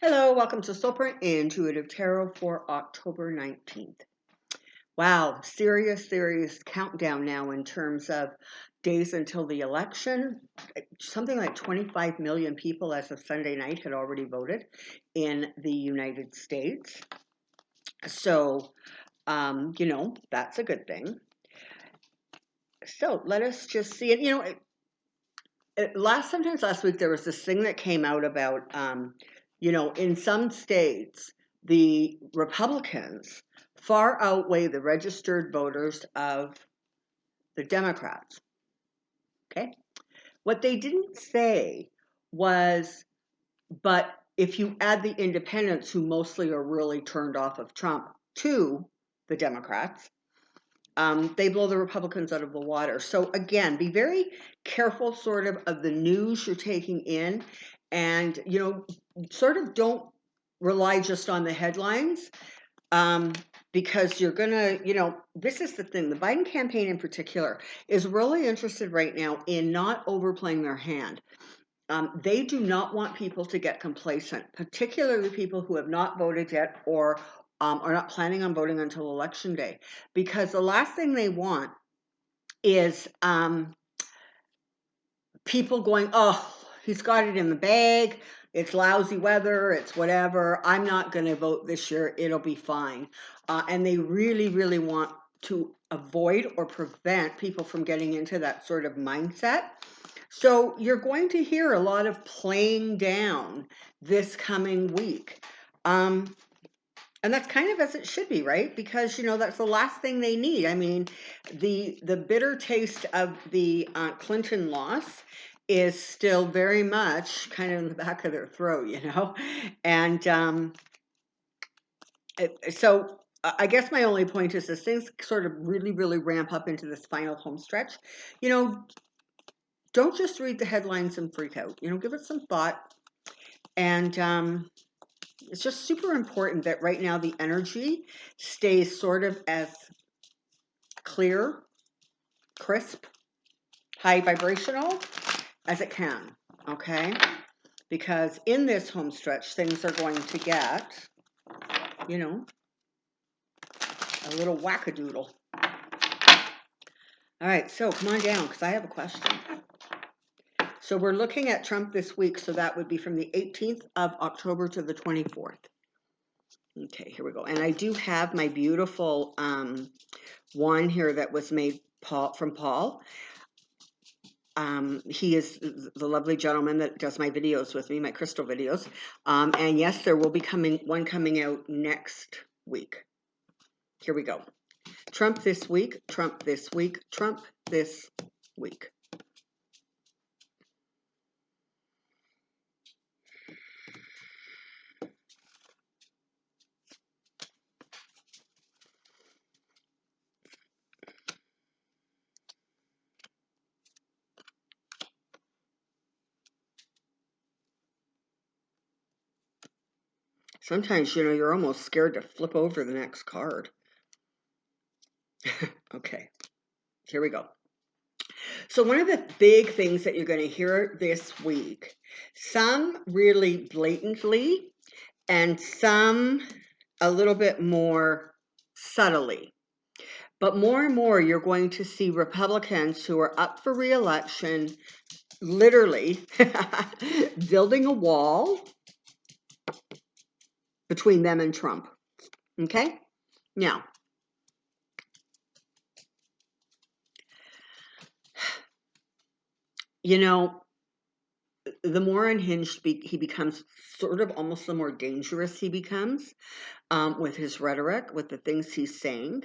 Hello, welcome to Soulprint Intuitive Tarot for October 19th. Wow, serious countdown now in terms of days until the election. Something like 25 million people as of Sunday night had already voted in the United States. So, that's a good thing. So let us just see it. Sometimes last week there was this thing that came out about, in some states, the Republicans far outweigh the registered voters of the Democrats. Okay? What they didn't say was, but if you add the independents who mostly are really turned off of Trump to the Democrats, they blow the Republicans out of the water. So again, be very careful of the news you're taking in, and sort of don't rely just on the headlines, because you're gonna, this is the thing. The Biden campaign in particular is really interested right now in not overplaying their hand. They do not want people to get complacent, particularly people who have not voted yet or are not planning on voting until Election Day, because the last thing they want is people going, oh, he's got it in the bag, it's lousy weather, it's whatever, I'm not going to vote this year, it'll be fine. And they really want to avoid or prevent people from getting into that sort of mindset. So you're going to hear a lot of playing down this coming week. And that's kind of as it should be, right? Because, that's the last thing they need. I mean, the bitter taste of the Clinton loss is still very much kind of in the back of their throat, And so I guess my only point is as things sort of really ramp up into this final home stretch, don't just read the headlines and freak out. Give it some thought. And it's just super important that right now the energy stays sort of as clear, crisp, high vibrational as it can, okay? Because in this home stretch, things are going to get, a little wackadoodle. All right, so come on down, because I have a question. So we're looking at Trump this week, so that would be from the 18th of October to the 24th. Okay, here we go. And I do have my beautiful one here that was made from Paul. He is the lovely gentleman that does my videos with me, my crystal videos. And yes, there will be one coming out next week. Here we go. Trump this week, Trump this week, Trump this week. Sometimes, you're almost scared to flip over the next card. Okay, here we go. So one of the big things that you're going to hear this week, some really blatantly and some a little bit more subtly, but more and more you're going to see Republicans who are up for re-election literally building a wall between them and Trump. Okay? Now, the more unhinged he becomes, sort of almost the more dangerous he becomes with his rhetoric, with the things he's saying.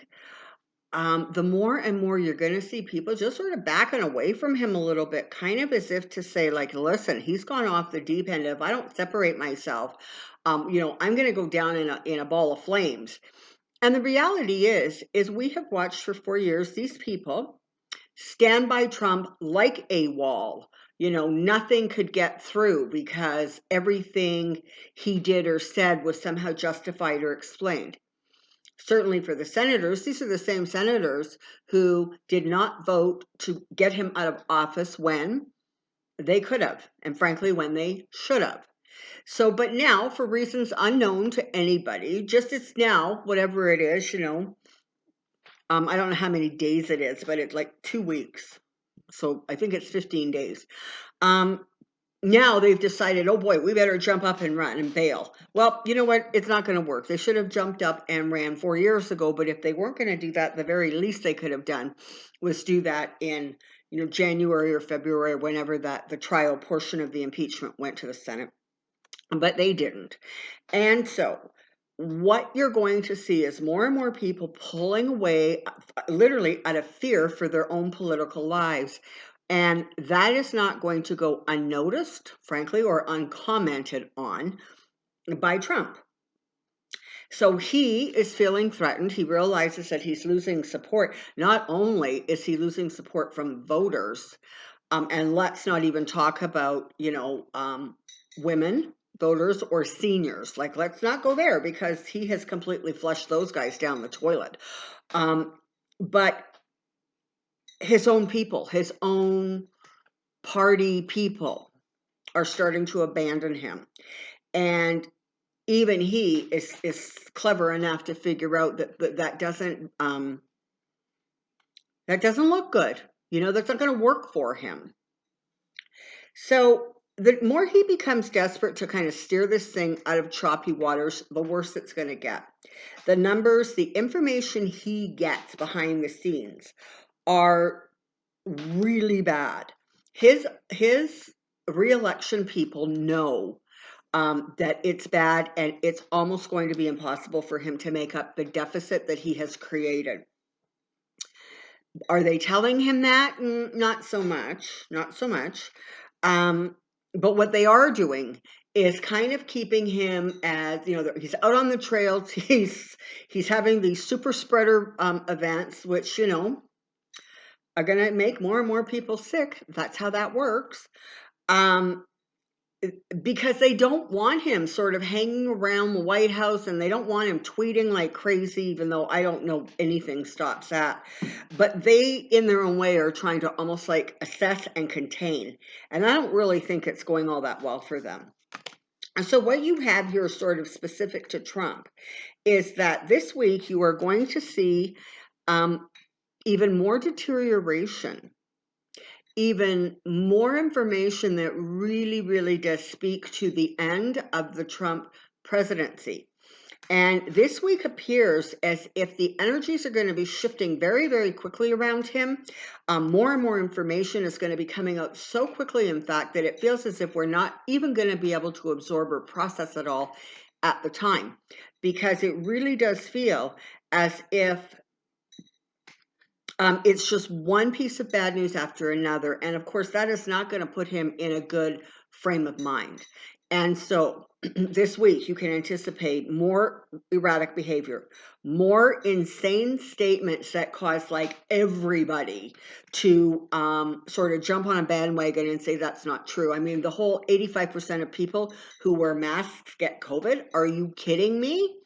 The more and more you're going to see people just sort of backing away from him a little bit, kind of as if to say, like, listen, he's gone off the deep end. If I don't separate myself, I'm going to go down in a ball of flames. And the reality is we have watched for 4 years these people stand by Trump like a wall. Nothing could get through because everything he did or said was somehow justified or explained. Certainly for the senators, these are the same senators who did not vote to get him out of office when they could have, and frankly, when they should have. So, but now, for reasons unknown to anybody, just it's now, whatever it is, I don't know how many days it is, but it's like 2 weeks. So I think it's 15 days. Um, Now they've decided, oh boy, we better jump up and run and bail. Well, you know what? It's not going to work. They should have jumped up and ran 4 years ago. But if they weren't going to do that, the very least they could have done was do that in, January or February, whenever the trial portion of the impeachment went to the Senate. But they didn't. And so what you're going to see is more and more people pulling away, literally out of fear for their own political lives. And that is not going to go unnoticed, frankly, or uncommented on by Trump. So he is feeling threatened. He realizes that he's losing support. Not only is he losing support from voters, and let's not even talk about, women voters or seniors. Like, let's not go there because he has completely flushed those guys down the toilet. But his own people, his own party people are starting to abandon him. And even he is clever enough to figure out that doesn't look good. That's not going to work for him. So the more he becomes desperate to kind of steer this thing out of choppy waters, the worse it's going to get. The numbers, the information he gets behind the scenes are really bad. His re-election people know that it's bad, and it's almost going to be impossible for him to make up the deficit that he has created. Are they telling him that? Not so much. Not so much. But what they are doing is kind of keeping him as, he's out on the trails. He's having these super spreader events, which, are going to make more and more people sick. That's how that works. Because they don't want him sort of hanging around the White House, and they don't want him tweeting like crazy, even though I don't know anything stops that. But they, in their own way, are trying to almost like assess and contain. And I don't really think it's going all that well for them. And so what you have here sort of specific to Trump is that this week you are going to see even more deterioration, even more information that really, really does speak to the end of the Trump presidency. And this week appears as if the energies are going to be shifting very, very quickly around him. More and more information is going to be coming out so quickly, in fact, that it feels as if we're not even going to be able to absorb or process it all at the time, because it really does feel as if it's just one piece of bad news after another. And of course, that is not going to put him in a good frame of mind. And so this week, you can anticipate more erratic behavior, more insane statements that cause like everybody to sort of jump on a bandwagon and say that's not true. I mean, the whole 85% of people who wear masks get COVID. Are you kidding me?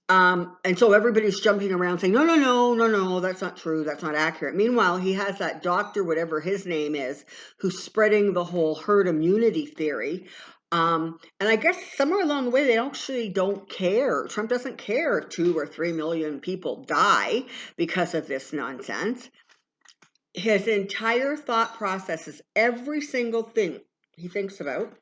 And so everybody's jumping around saying, no, that's not true. That's not accurate. Meanwhile, he has that doctor, whatever his name is, who's spreading the whole herd immunity theory. And I guess somewhere along the way, they actually don't care. Trump doesn't care if 2 or 3 million people die because of this nonsense. His entire thought process is every single thing he thinks about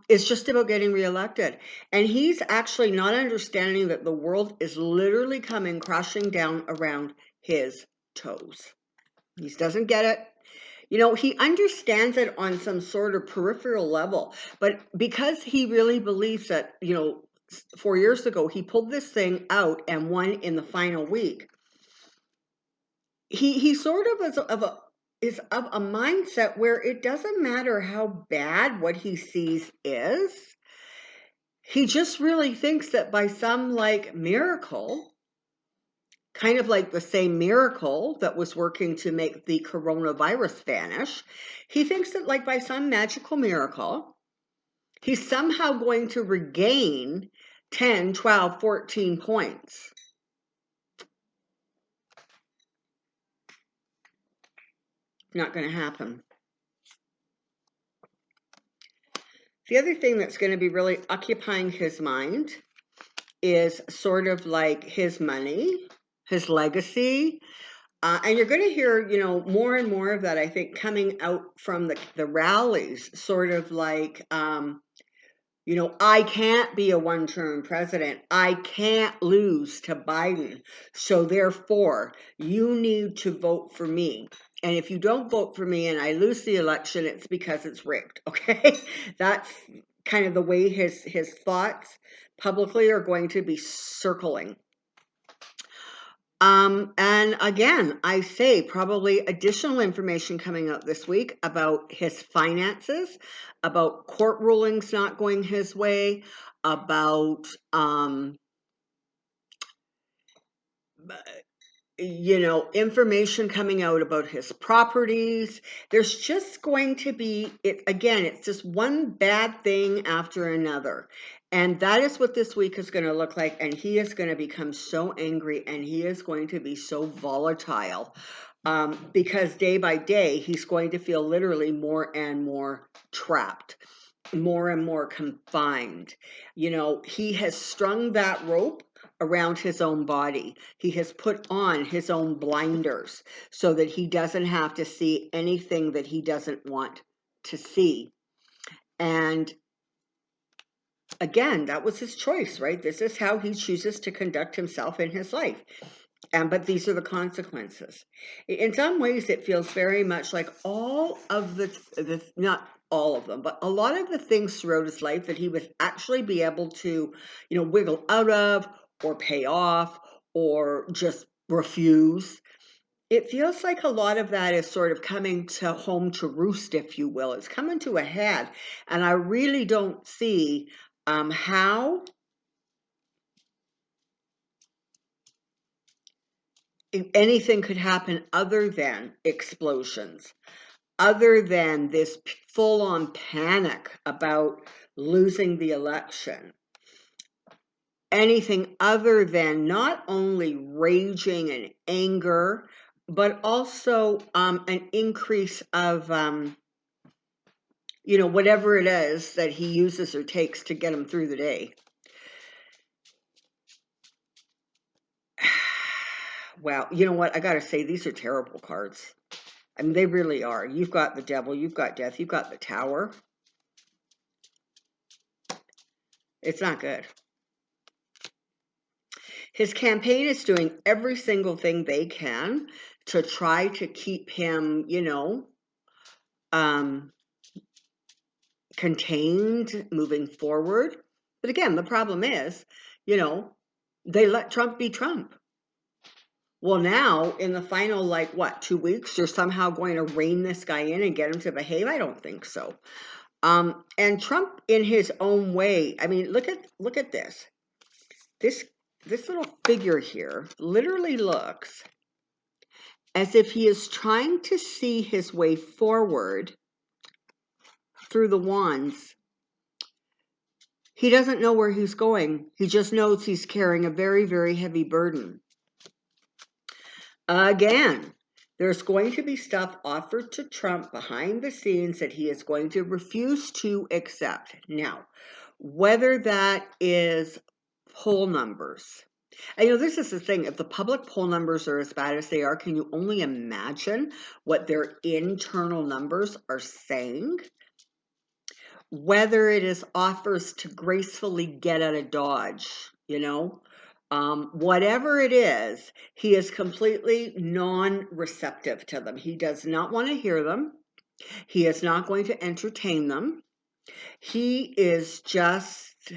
it's just about getting reelected. And he's actually not understanding that the world is literally coming crashing down around his toes. He doesn't get it. He understands it on some sort of peripheral level, but because he really believes that, 4 years ago, he pulled this thing out and won in the final week. He sort of is of a mindset where it doesn't matter how bad what he sees is. He just really thinks that by some like miracle, kind of like the same miracle that was working to make the coronavirus vanish, he thinks that like by some magical miracle, he's somehow going to regain 10, 12, 14 points. Not going to happen. The other thing that's going to be really occupying his mind is sort of like his money, his legacy. And you're going to hear, more and more of that, I think, coming out from the rallies, sort of like, I can't be a one-term president. I can't lose to Biden. So therefore, you need to vote for me. And if you don't vote for me and I lose the election, it's because it's rigged. Okay. That's kind of the way his thoughts publicly are going to be circling. And again, I say probably additional information coming out this week about his finances, about court rulings not going his way, about, information coming out about his properties. There's just going to be, it's just one bad thing after another. And that is what this week is going to look like. And he is going to become so angry and he is going to be so volatile because day by day, he's going to feel literally more and more trapped, more and more confined. He has strung that rope around his own body. He has put on his own blinders so that he doesn't have to see anything that he doesn't want to see. And again, that was his choice, right? This is how he chooses to conduct himself in his life. But these are the consequences. In some ways, it feels very much like all of the not all of them, but a lot of the things throughout his life that he would actually be able to, wiggle out of or pay off or just refuse. It feels like a lot of that is sort of coming to home to roost, if you will. It's coming to a head. And I really don't see how anything could happen other than explosions, other than this full-on panic about losing the election. Anything other than not only raging and anger, but also an increase of, whatever it is that he uses or takes to get him through the day. Wow, you know what? I got to say, these are terrible cards. I mean, they really are. You've got the devil, you've got death, you've got the tower. It's not good. His campaign is doing every single thing they can to try to keep him, contained, moving forward. But again, the problem is, they let Trump be Trump. Well, now in the final, 2 weeks, you're somehow going to rein this guy in and get him to behave? I don't think so. And Trump, in his own way, I mean, look at this. This little figure here literally looks as if he is trying to see his way forward through the wands. He doesn't know where he's going. He just knows he's carrying a very, very heavy burden. Again, there's going to be stuff offered to Trump behind the scenes that he is going to refuse to accept. Now, whether that is poll numbers. This is the thing. If the public poll numbers are as bad as they are, can you only imagine what their internal numbers are saying? Whether it is offers to gracefully get out of Dodge, whatever it is, he is completely non-receptive to them. He does not want to hear them. He is not going to entertain them. He is just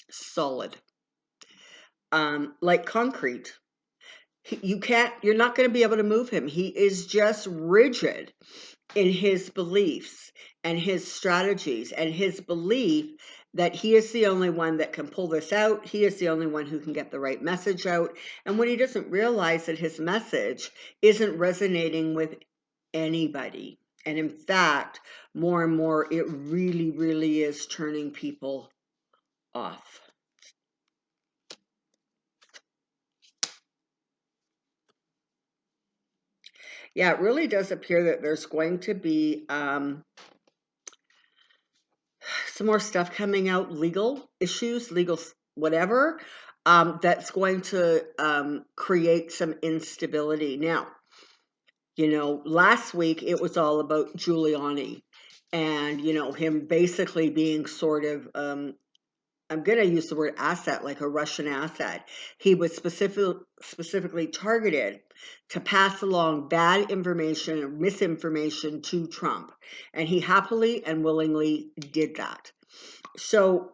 solid, like concrete. You're not going to be able to move him. He is just rigid in his beliefs and his strategies and his belief that he is the only one that can pull this out. He is the only one who can get the right message out. And when he doesn't realize that his message isn't resonating with anybody. And in fact, more and more, it really, really is turning people off. Yeah, it really does appear that there's going to be some more stuff coming out, legal issues, legal whatever, that's going to create some instability. Now, last week it was all about Giuliani and, him basically being sort of, I'm going to use the word asset, like a Russian asset. He was specifically targeted to pass along bad information or misinformation to Trump. And he happily and willingly did that. So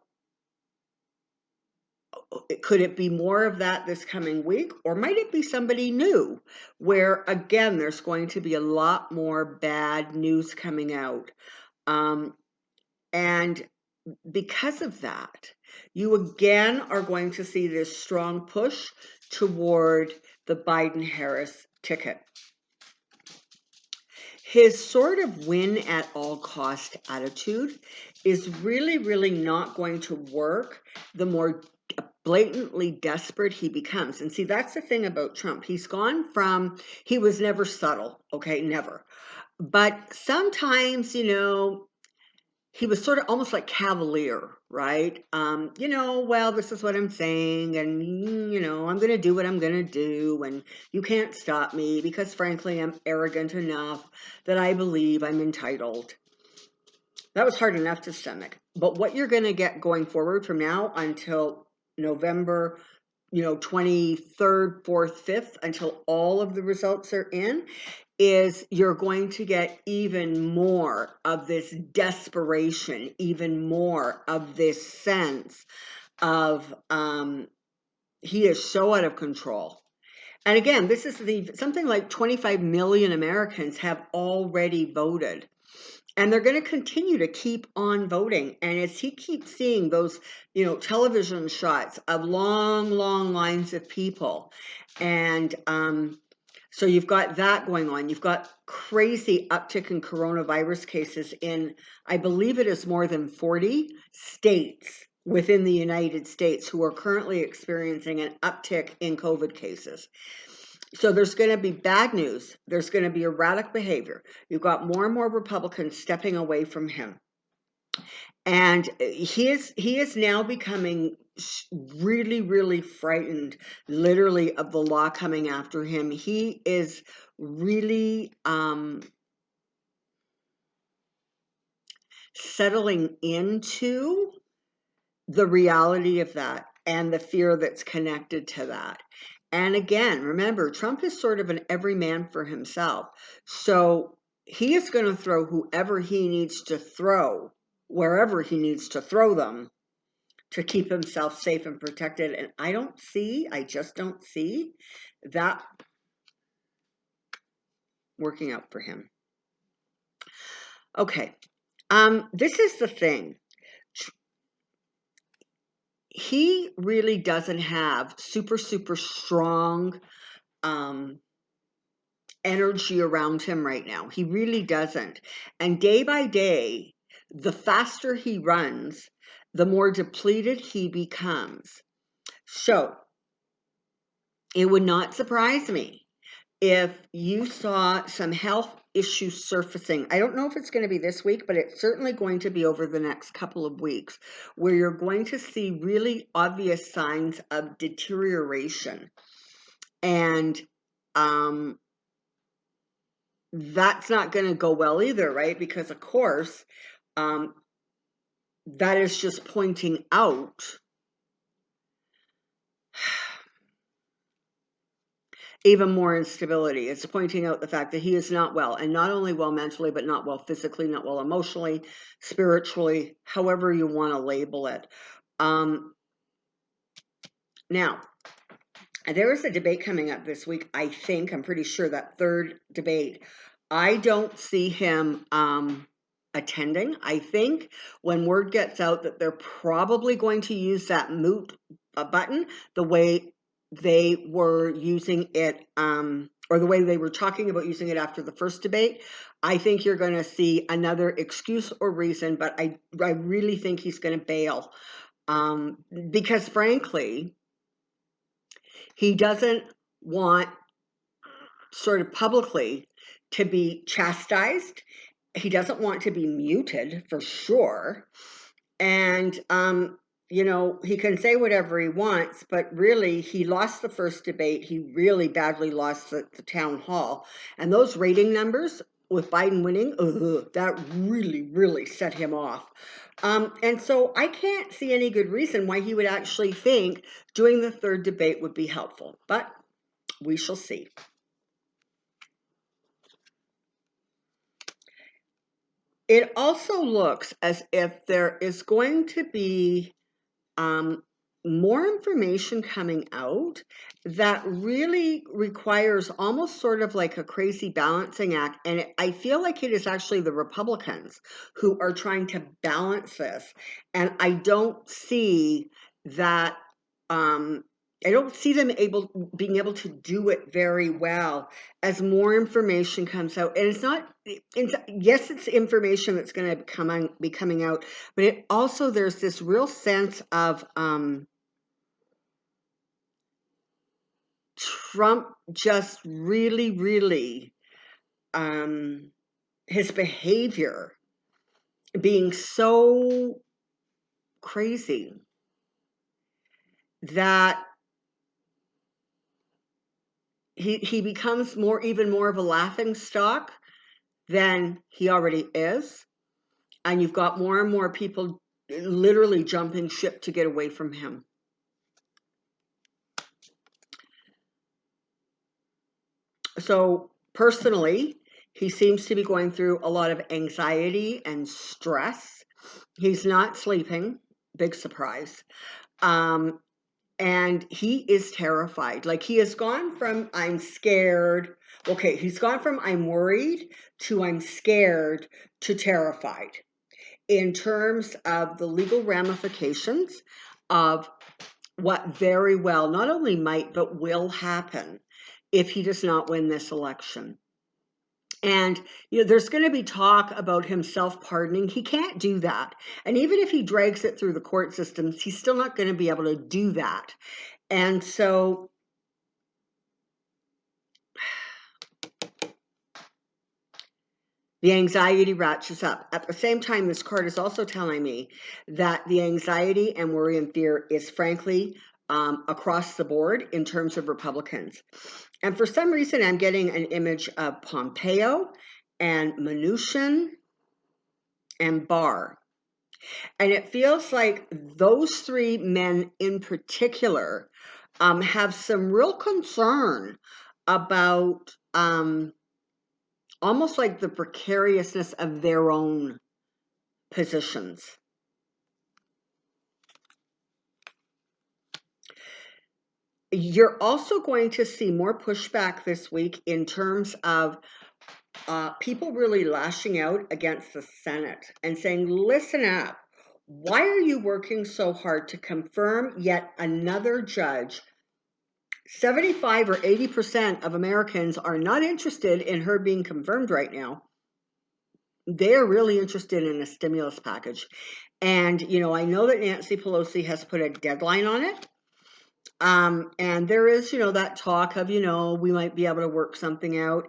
could it be more of that this coming week? Or might it be somebody new where, again, there's going to be a lot more bad news coming out? And because of that, you again are going to see this strong push toward the Biden-Harris ticket. His sort of win at all cost attitude is really, really not going to work the more blatantly desperate he becomes. And see, that's the thing about Trump. He's gone from, he was never subtle, okay, never. But sometimes, he was sort of almost like cavalier, right? Well, this is what I'm saying, and, I'm going to do what I'm going to do, and you can't stop me because, frankly, I'm arrogant enough that I believe I'm entitled. That was hard enough to stomach. But what you're going to get going forward from now until November, 23rd, 4th, 5th, until all of the results are in, is you're going to get even more of this desperation, even more of this sense of he is so out of control. And again, this is something like 25 million Americans have already voted. And they're going to continue to keep on voting. And as he keeps seeing those, television shots of long, long lines of people, and so you've got that going on. You've got crazy uptick in coronavirus cases in, I believe it is more than 40 states within the United States who are currently experiencing an uptick in COVID cases. So there's going to be bad news. There's going to be erratic behavior. You've got more and more Republicans stepping away from him. And he is now becoming really, really frightened, literally, of the law coming after him. He is really settling into the reality of that and the fear that's connected to that. And again, remember, Trump is sort of an everyman for himself. So he is going to throw whoever he needs to throw, wherever he needs to throw them, to keep himself safe and protected. And I just don't see that working out for him. Okay, this is the thing. He really doesn't have super, super strong energy around him right now. He really doesn't. And day by day, the faster he runs, the more depleted he becomes. So it would not surprise me if you saw some health issues surfacing. I don't know if it's going to be this week, but it's certainly going to be over the next couple of weeks, where you're going to see really obvious signs of deterioration. And that's not going to go well either, right? Because, of course, that is just pointing out even more instability. It's pointing out the fact that he is not well, and not only well mentally, but not well physically, not well emotionally, spiritually, however you want to label it. Now, there is a debate coming up this week, I'm pretty sure, that third debate. I don't see him attending. I think when word gets out that they're probably going to use that mute button the way they were using it, or the way they were talking about using it after the first debate, I think you're going to see another excuse or reason, but I really think he's going to bail, because frankly, he doesn't want sort of publicly to be chastised. He doesn't want to be muted for sure. And, he can say whatever he wants, but really, he lost the first debate. He really badly lost the town hall. And those rating numbers with Biden winning, that really, really set him off. And so I can't see any good reason why he would actually think doing the third debate would be helpful. But we shall see. It also looks as if there is going to be more information coming out that really requires almost sort of like a crazy balancing act. And I feel like it is actually the Republicans who are trying to balance this. And I don't see that. I don't see them being able to do it very well as more information comes out. And yes, it's information that's going to be coming out, but it also, there's this real sense of Trump just really, really, his behavior being so crazy that he becomes even more of a laughing stock than he already is. And you've got more and more people literally jumping ship to get away from him. So personally, he seems to be going through a lot of anxiety and stress. He's not sleeping, big surprise. And he is terrified. Like, he has gone from I'm scared. Okay, he's gone from I'm worried to I'm scared to terrified in terms of the legal ramifications of what very well not only might but will happen if he does not win this election. And there's going to be talk about him self-pardoning. He can't do that. And even if he drags it through the court systems, he's still not going to be able to do that. And so the anxiety ratchets up. At the same time, this card is also telling me that the anxiety and worry and fear is frankly across the board in terms of Republicans. And for some reason, I'm getting an image of Pompeo and Mnuchin and Barr. And it feels like those three men in particular have some real concern about almost like the precariousness of their own positions. You're also going to see more pushback this week in terms of people really lashing out against the Senate and saying, listen up, why are you working so hard to confirm yet another judge? 75 or 80% of Americans are not interested in her being confirmed right now. They are really interested in a stimulus package. And, I know that Nancy Pelosi has put a deadline on it. And there is, that talk of, we might be able to work something out.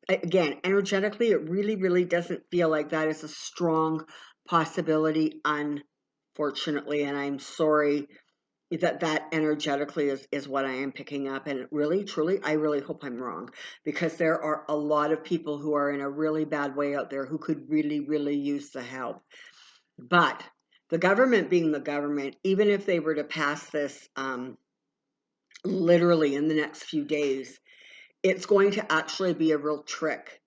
Again, energetically, it really, really doesn't feel like that is a strong possibility, unfortunately. And I'm sorry that energetically is what I am picking up. And really, truly, I really hope I'm wrong, because there are a lot of people who are in a really bad way out there who could really, really use the help. But the government being the government, even if they were to pass this literally in the next few days, it's going to actually be a real trick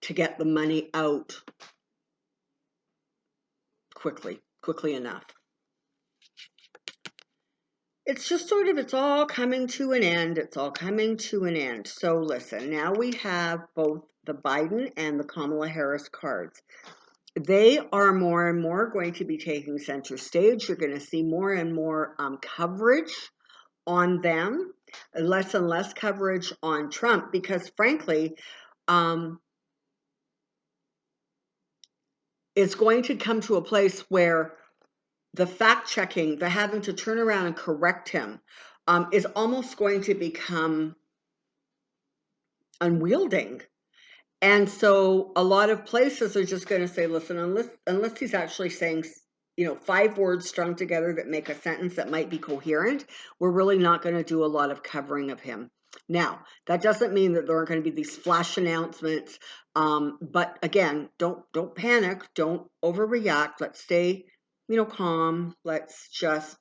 to get the money out quickly enough. It's just sort of, it's all coming to an end. It's all coming to an end. So listen, now we have both the Biden and the Kamala Harris cards. They are more and more going to be taking center stage. You're going to see more and more coverage on them, less and less coverage on Trump, because frankly, it's going to come to a place where the fact checking, the having to turn around and correct him, is almost going to become unwielding. And so a lot of places are just going to say, listen, unless he's actually saying, 5 words strung together that make a sentence that might be coherent, we're really not going to do a lot of covering of him. Now, that doesn't mean that there aren't going to be these flash announcements. But again, don't panic. Don't overreact. Let's stay, calm. Let's just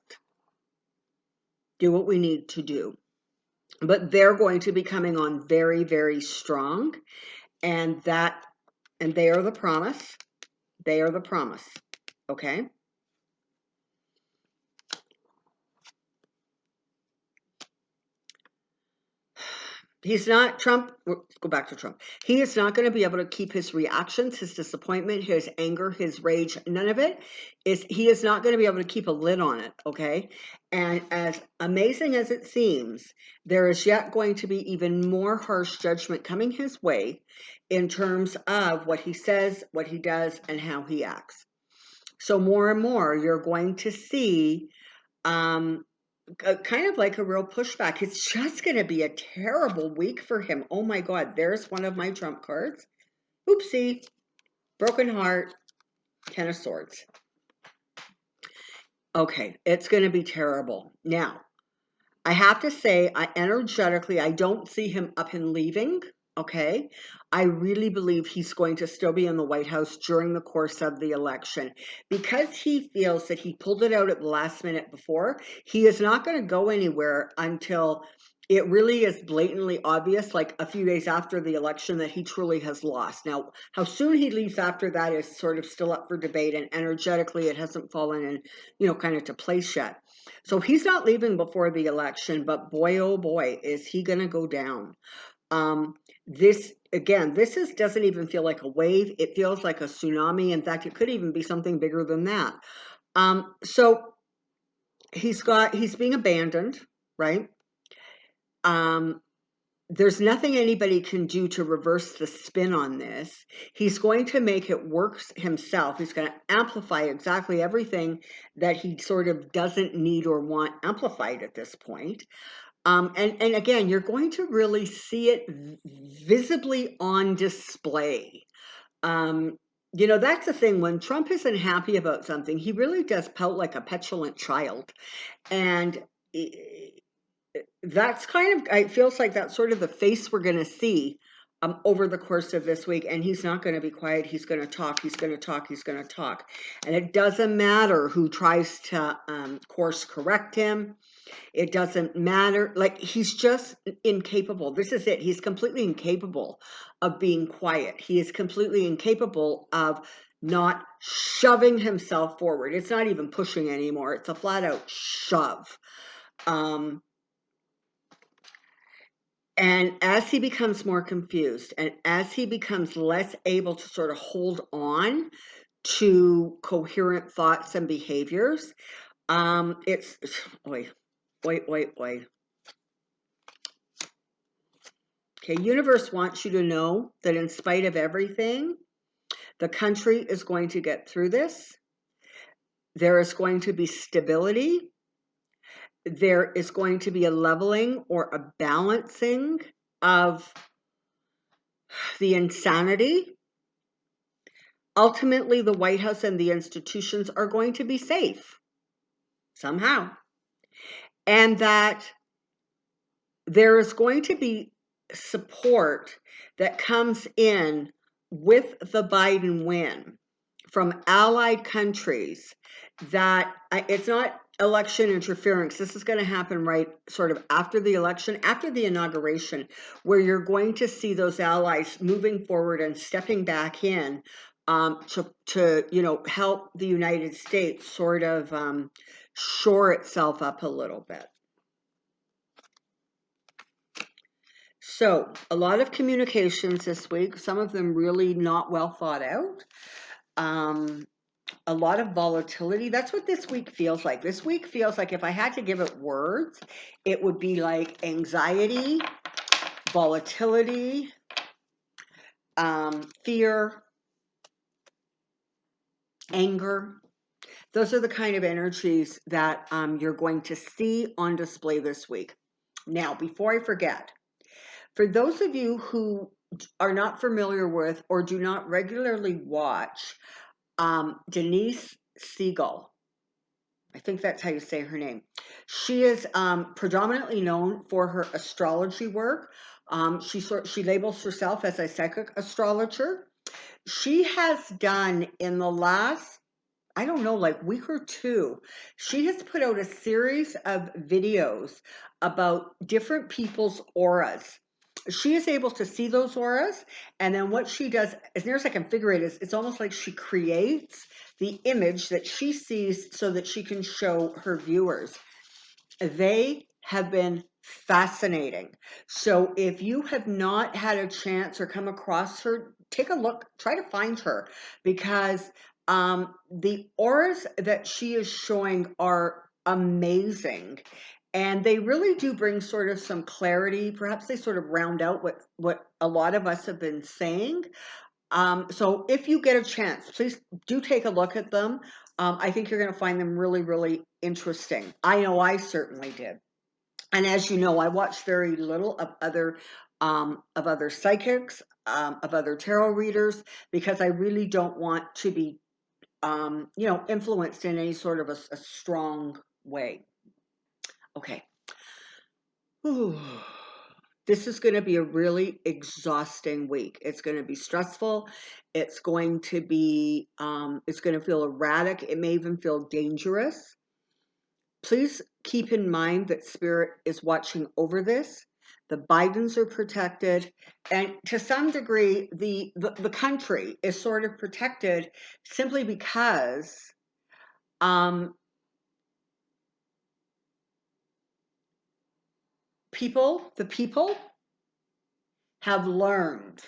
do what we need to do. But they're going to be coming on very, very strong. And they are the promise. They are the promise. Okay? Trump, let's go back to Trump. He is not going to be able to keep his reactions, his disappointment, his anger, his rage, none of it. He is not going to be able to keep a lid on it, okay? And as amazing as it seems, there is yet going to be even more harsh judgment coming his way in terms of what he says, what he does, and how he acts. So more and more, you're going to see kind of like a real pushback. It's just going to be a terrible week for him. Oh my God, there's one of my trump cards. Oopsie, broken heart, 10 of swords. Okay, it's going to be terrible. Now, I have to say, energetically, I don't see him up and leaving. Okay, I really believe he's going to still be in the White House during the course of the election because he feels that he pulled it out at the last minute before. He is not going to go anywhere until it really is blatantly obvious, like a few days after the election, that he truly has lost. Now, how soon he leaves after that is sort of still up for debate, and energetically it hasn't fallen in, kind of to place yet. So he's not leaving before the election, but boy, oh boy, is he going to go down. This doesn't even feel like a wave. It feels like a tsunami. In fact, it could even be something bigger than that. So he's being abandoned, right? There's nothing anybody can do to reverse the spin on this. He's going to make it work himself. He's going to amplify exactly everything that he sort of doesn't need or want amplified at this point. And again, you're going to really see it visibly on display. That's the thing. When Trump isn't happy about something, he really does pout like a petulant child. And that's it feels like that's sort of the face we're going to see over the course of this week. And he's not going to be quiet. He's going to talk. He's going to talk. He's going to talk. And it doesn't matter who tries to course correct him. It doesn't matter. Like, he's just incapable. This is it. He's completely incapable of being quiet. He is completely incapable of not shoving himself forward. It's not even pushing anymore. It's a flat out shove. And as he becomes more confused and as he becomes less able to sort of hold on to coherent thoughts and behaviors, it's, wait. Okay, universe wants you to know that in spite of everything, the country is going to get through this. There is going to be stability. There is going to be a leveling or a balancing of the insanity. Ultimately, the White House and the institutions are going to be safe somehow. And that there is going to be support that comes in with the Biden win from allied countries, that it's not election interference. This is going to happen right sort of after the election, after the inauguration, where you're going to see those allies moving forward and stepping back in to help the United States sort of shore itself up a little bit. So a lot of communications this week, some of them really not well thought out. A lot of volatility. That's what this week feels like. This week feels like, if I had to give it words, it would be like anxiety, volatility, fear, anger. Those are the kind of energies that you're going to see on display this week. Now, before I forget, for those of you who are not familiar with or do not regularly watch Denise Siegel. I think that's how you say her name. She is predominantly known for her astrology work. She labels herself as a psychic astrologer. She has done in the last, I don't know, like week or two, she has put out a series of videos about different people's auras. She is able to see those auras, and then what she does, as near as I can figure it, is it's almost like she creates the image that she sees so that she can show her viewers. They have been fascinating. So if you have not had a chance or come across her, take a look, try to find her, because the auras that she is showing are amazing. And they really do bring sort of some clarity. Perhaps they sort of round out what a lot of us have been saying. So if you get a chance, please do take a look at them. I think you're going to find them really, really interesting. I know I certainly did. And as you know, I watch very little of other psychics, of other tarot readers, because I really don't want to be, influenced in any sort of a strong way. Okay. Whew. This is going to be a really exhausting week. It's going to be stressful. It's going to feel erratic. It may even feel dangerous. Please keep in mind that Spirit is watching over this. The Bidens are protected, and to some degree, the country is sort of protected simply because the people have learned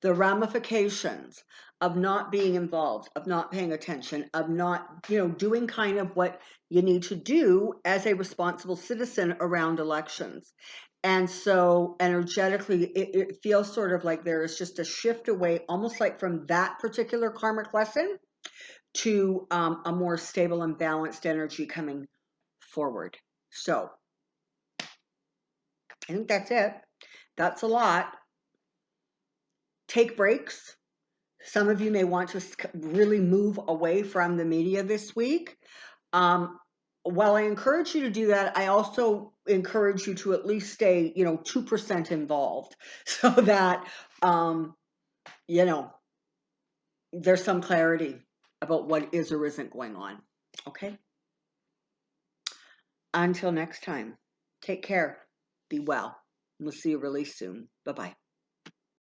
the ramifications of not being involved, of not paying attention, of not, doing kind of what you need to do as a responsible citizen around elections. And so energetically, it feels sort of like there is just a shift away, almost like from that particular karmic lesson to a more stable and balanced energy coming forward. So I think that's it. That's a lot. Take breaks. Some of you may want to really move away from the media this week. While I encourage you to do that, I also encourage you to at least stay, 2% involved so that, there's some clarity about what is or isn't going on. Okay? Until next time, take care. Be well. We'll see you really soon. Bye-bye.